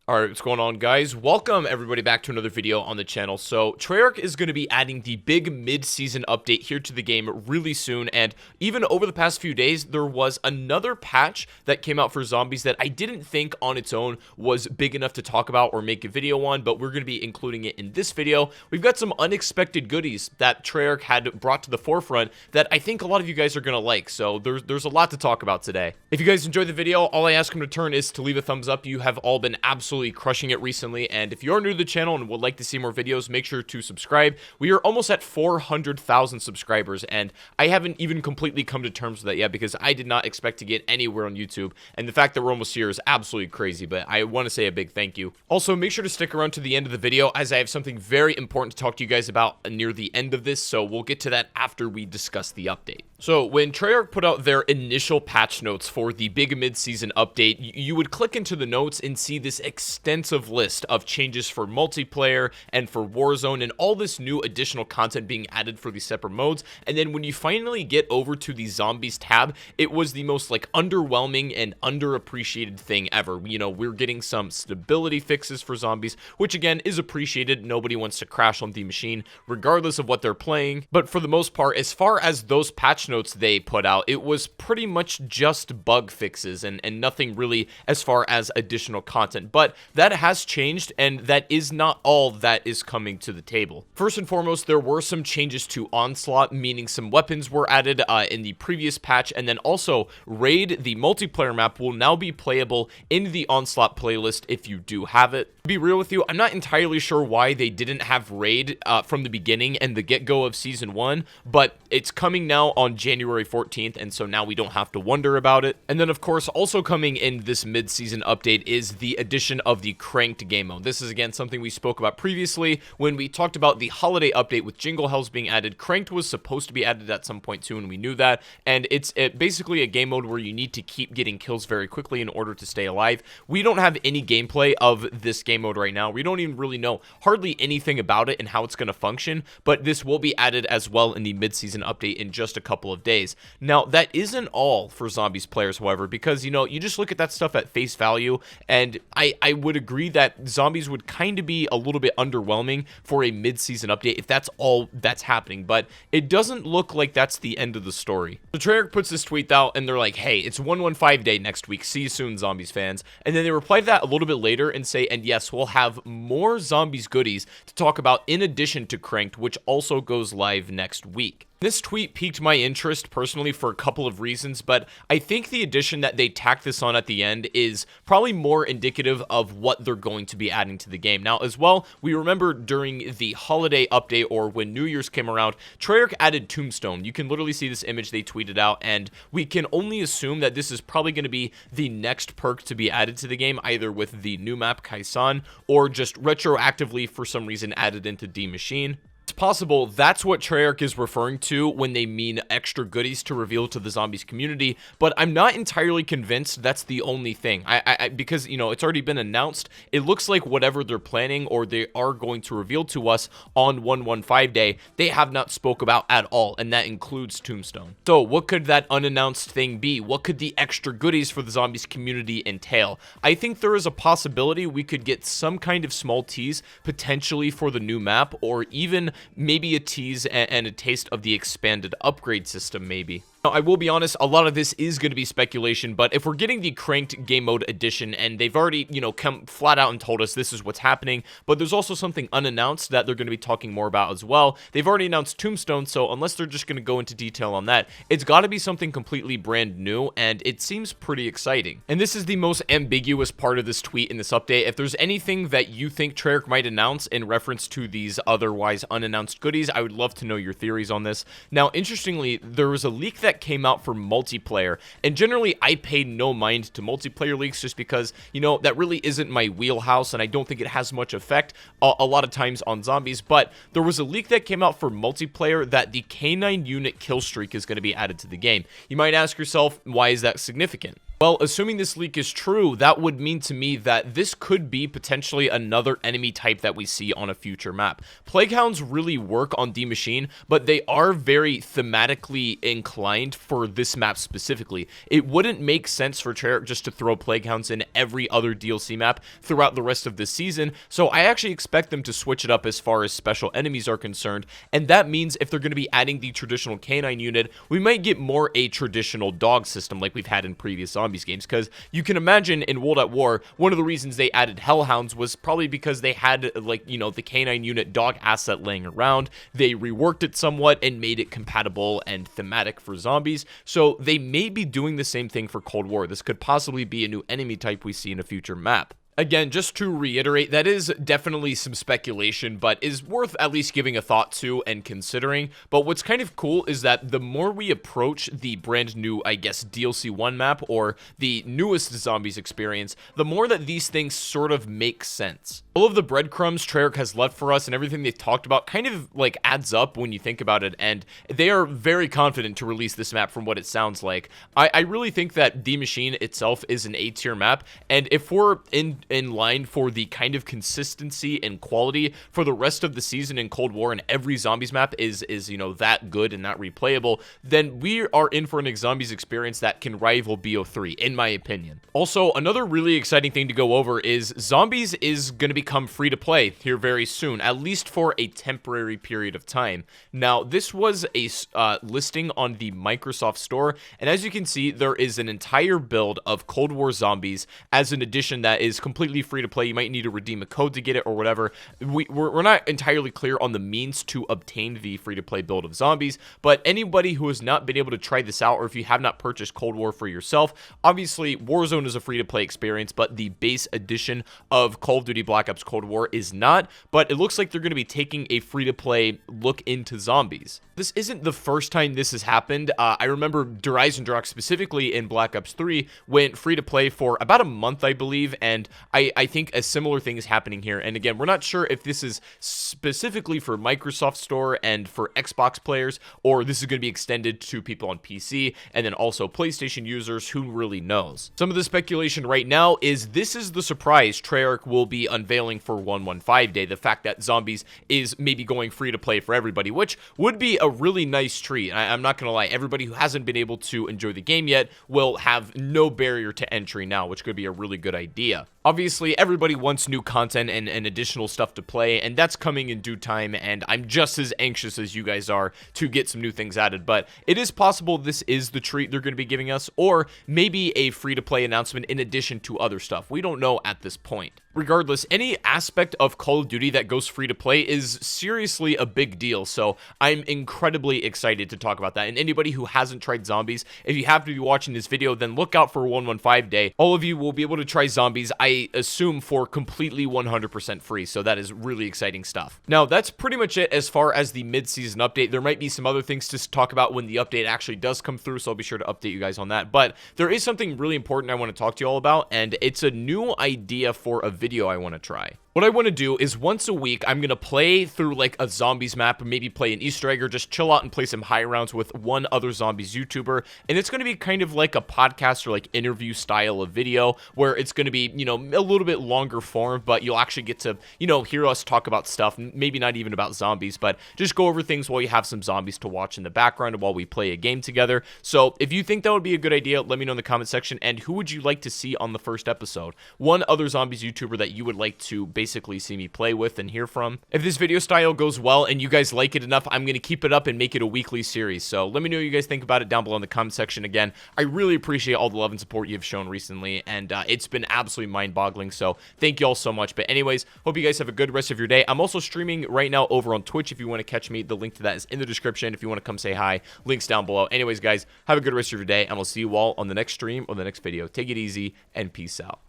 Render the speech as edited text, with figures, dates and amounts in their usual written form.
Alright, what's going on, guys? Welcome everybody back to another video on the channel. So Treyarch is going to be adding the big mid-season update here to the game really soon, and even over the past few days there was another patch that came out for zombies that I didn't think on its own was big enough to talk about or make a video on, but we're going to be including it in this video. We've got some unexpected goodies that Treyarch had brought to the forefront that I think a lot of you guys are going to like, so there's a lot to talk about today. If you guys enjoyed the video, all I ask in return is to leave a thumbs up. You have all been absolutely crushing it recently, and if you're new to the channel and would like to see more videos, make sure to subscribe. We are almost at 400,000 subscribers, and I haven't even completely come to terms with that yet because I did not expect to get anywhere on YouTube, and the fact that we're almost here is absolutely crazy, but I want to say a big thank you. Also, make sure to stick around to the end of the video as I have something very important to talk to you guys about near the end of this, so we'll get to that after we discuss the update. So when Treyarch put out their initial patch notes for the big mid-season update, you would click into the notes and see this extensive list of changes for multiplayer and for Warzone and all this new additional content being added for these separate modes. And then when you finally get over to the zombies tab, it was the most underwhelming and underappreciated thing ever. You know, we're getting some stability fixes for zombies, which again is appreciated. Nobody wants to crash on the machine regardless of what they're playing. But for the most part, as far as those patch notes they put out, it was pretty much just bug fixes and nothing really as far as additional content. But that has changed, and that is not all that is coming to the table. First and foremost, there were some changes to Onslaught, meaning some weapons were added in the previous patch, and then also Raid, the multiplayer map, will now be playable in the Onslaught playlist if you do have it. To be real with you, I'm not entirely sure why they didn't have Raid from the beginning and the get-go of Season 1, but it's coming now on January 14th, and so now we don't have to wonder about it. And then, of course, also coming in this mid-season update is the addition of the Cranked game mode. This is, again, something we spoke about previously when we talked about the holiday update with Jingle Hells being added. Cranked was supposed to be added at some point too, and we knew that, and it's basically a game mode where you need to keep getting kills very quickly in order to stay alive. We don't have any gameplay of this game mode right now. We don't even really know hardly anything about it and how it's going to function, but this will be added as well in the mid-season update in just a couple of days. Now, that isn't all for zombies players, however, because, you know, you just look at that stuff at face value, and I would agree that zombies would kind of be a little bit underwhelming for a mid-season update if that's all that's happening, but it doesn't look like that's the end of the story. So Treyarch puts this tweet out, and they're like, hey, it's 115 day next week. See you soon, zombies fans. And then they reply to that a little bit later and say, and yes, we'll have more zombies goodies to talk about in addition to Cranked, which also goes live next week. This tweet piqued my interest personally for a couple of reasons, but I think the addition that they tack this on at the end is probably more indicative of what they're going to be adding to the game. Now, as well, we remember during the holiday update or when New Year's came around, Treyarch added Tombstone. You can literally see this image they tweeted out, and we can only assume that this is probably going to be the next perk to be added to the game, either with the new map Kaisan or just retroactively for some reason added into D Machine. It's possible that's what Treyarch is referring to when they mean extra goodies to reveal to the zombies community, but I'm not entirely convinced that's the only thing. Because, you know, it's already been announced. It looks like whatever they're planning or they are going to reveal to us on 115 day, they have not spoke about at all, and that includes Tombstone. So what could that unannounced thing be? What could the extra goodies for the zombies community entail? I think there is a possibility we could get some kind of small tease potentially for the new map, or even maybe a tease and a taste of the expanded upgrade system, maybe. Now, I will be honest, a lot of this is going to be speculation, but if we're getting the Cranked game mode edition, and they've already, you know, come flat out and told us this is what's happening, but there's also something unannounced that they're going to be talking more about as well. They've already announced Tombstone, so unless they're just going to go into detail on that, it's got to be something completely brand new, and it seems pretty exciting. And this is the most ambiguous part of this tweet in this update. If there's anything that you think Treyarch might announce in reference to these otherwise unannounced goodies, I would love to know your theories on this. Now, interestingly, there was a leak that came out for multiplayer, and generally I pay no mind to multiplayer leaks just because, you know, that really isn't my wheelhouse and I don't think it has much effect a lot of times on zombies. But there was a leak that came out for multiplayer that the K9 unit kill streak is going to be added to the game. You might ask yourself, why is that significant? Well, assuming this leak is true, that would mean to me that this could be potentially another enemy type that we see on a future map. Plaguehounds really work on D Machine, but they are very thematically inclined for this map specifically. It wouldn't make sense for Treyarch just to throw Plaguehounds in every other DLC map throughout the rest of this season, so I actually expect them to switch it up as far as special enemies are concerned, and that means if they're going to be adding the traditional canine unit, we might get more a traditional dog system like we've had in previous zombies games, because you can imagine in World at War, one of the reasons they added Hellhounds was probably because they had, like, you know, the canine unit dog asset laying around. They reworked it somewhat and made it compatible and thematic for zombies, so they may be doing the same thing for Cold War. This could possibly be a new enemy type we see in a future map. Again, just to reiterate, that is definitely some speculation, but is worth at least giving a thought to and considering. But what's kind of cool is that the more we approach the brand new, I guess, DLC 1 map, or the newest zombies experience, the more that these things sort of make sense. All of the breadcrumbs Treyarch has left for us and everything they've talked about kind of like adds up when you think about it, and they are very confident to release this map from what it sounds like. I really think that D Machine itself is an A-tier map, and if we're in line for the kind of consistency and quality for the rest of the season in Cold War, and every zombies map is you know, that good and that replayable, then we are in for an zombies experience that can rival BO3 in my opinion. Also, another really exciting thing to go over is zombies is going to become free to play here very soon, at least for a temporary period of time. Now, this was a listing on the Microsoft Store, and as you can see, there is an entire build of Cold War zombies as an edition that is completely free to play. You might need to redeem a code to get it or whatever. We're not entirely clear on the means to obtain the free to play build of zombies, but anybody who has not been able to try this out, or if you have not purchased Cold War for yourself, obviously Warzone is a free to play experience, but the base edition of Call of Duty Black Ops Cold War is not, but it looks like they're going to be taking a free to play look into zombies. This isn't the first time this has happened. I remember Dreisendrach specifically in Black Ops 3 went free to play for about a month, I believe, and I think a similar thing is happening here. And again, we're not sure if this is specifically for Microsoft Store and for Xbox players, or this is going to be extended to people on PC and then also PlayStation users. Who really knows? Some of the speculation right now is this is the surprise Treyarch will be unveiling for 115 Day, the fact that zombies is maybe going free to play for everybody, which would be a really nice treat. I'm not gonna lie, everybody who hasn't been able to enjoy the game yet will have no barrier to entry now, which could be a really good idea. Obviously, everybody wants new content and additional stuff to play, and that's coming in due time, and I'm just as anxious as you guys are to get some new things added, but it is possible this is the treat they're going to be giving us, or maybe a free-to-play announcement in addition to other stuff. We don't know at this point. Regardless, any aspect of Call of Duty that goes free to play is seriously a big deal, so I'm incredibly excited to talk about that. And anybody who hasn't tried zombies, if you happen to be watching this video, then look out for 115 Day. All of you will be able to try zombies, I assume, for completely 100% free, so that is really exciting stuff. Now, that's pretty much it as far as the mid-season update. There might be some other things to talk about when the update actually does come through, so I'll be sure to update you guys on that. But there is something really important I want to talk to you all about, and it's a new idea for a video I want to try. What I want to do is once a week, I'm going to play through like a zombies map, or maybe play an Easter egg, or just chill out and play some high rounds with one other zombies YouTuber. And it's going to be kind of like a podcast or like interview style of video where it's going to be, you know, a little bit longer form, but you'll actually get to, you know, hear us talk about stuff, maybe not even about zombies, but just go over things while you have some zombies to watch in the background while we play a game together. So if you think that would be a good idea, let me know in the comment section. And who would you like to see on the first episode? One other zombies YouTuber that you would like to basically see me play with and hear from. If this video style goes well and you guys like it enough, I'm going to keep it up and make it a weekly series. So let me know what you guys think about it down below in the comment section. Again, I really appreciate all the love and support you've shown recently, and it's been absolutely mind-boggling, so thank you all so much. But anyways, hope you guys have a good rest of your day. I'm also streaming right now over on Twitch if you want to catch me. The link to that is in the description if you want to come say hi. Links down below. Anyways, guys, have a good rest of your day, and I'll see you all on the next stream or the next video. Take it easy, and peace out.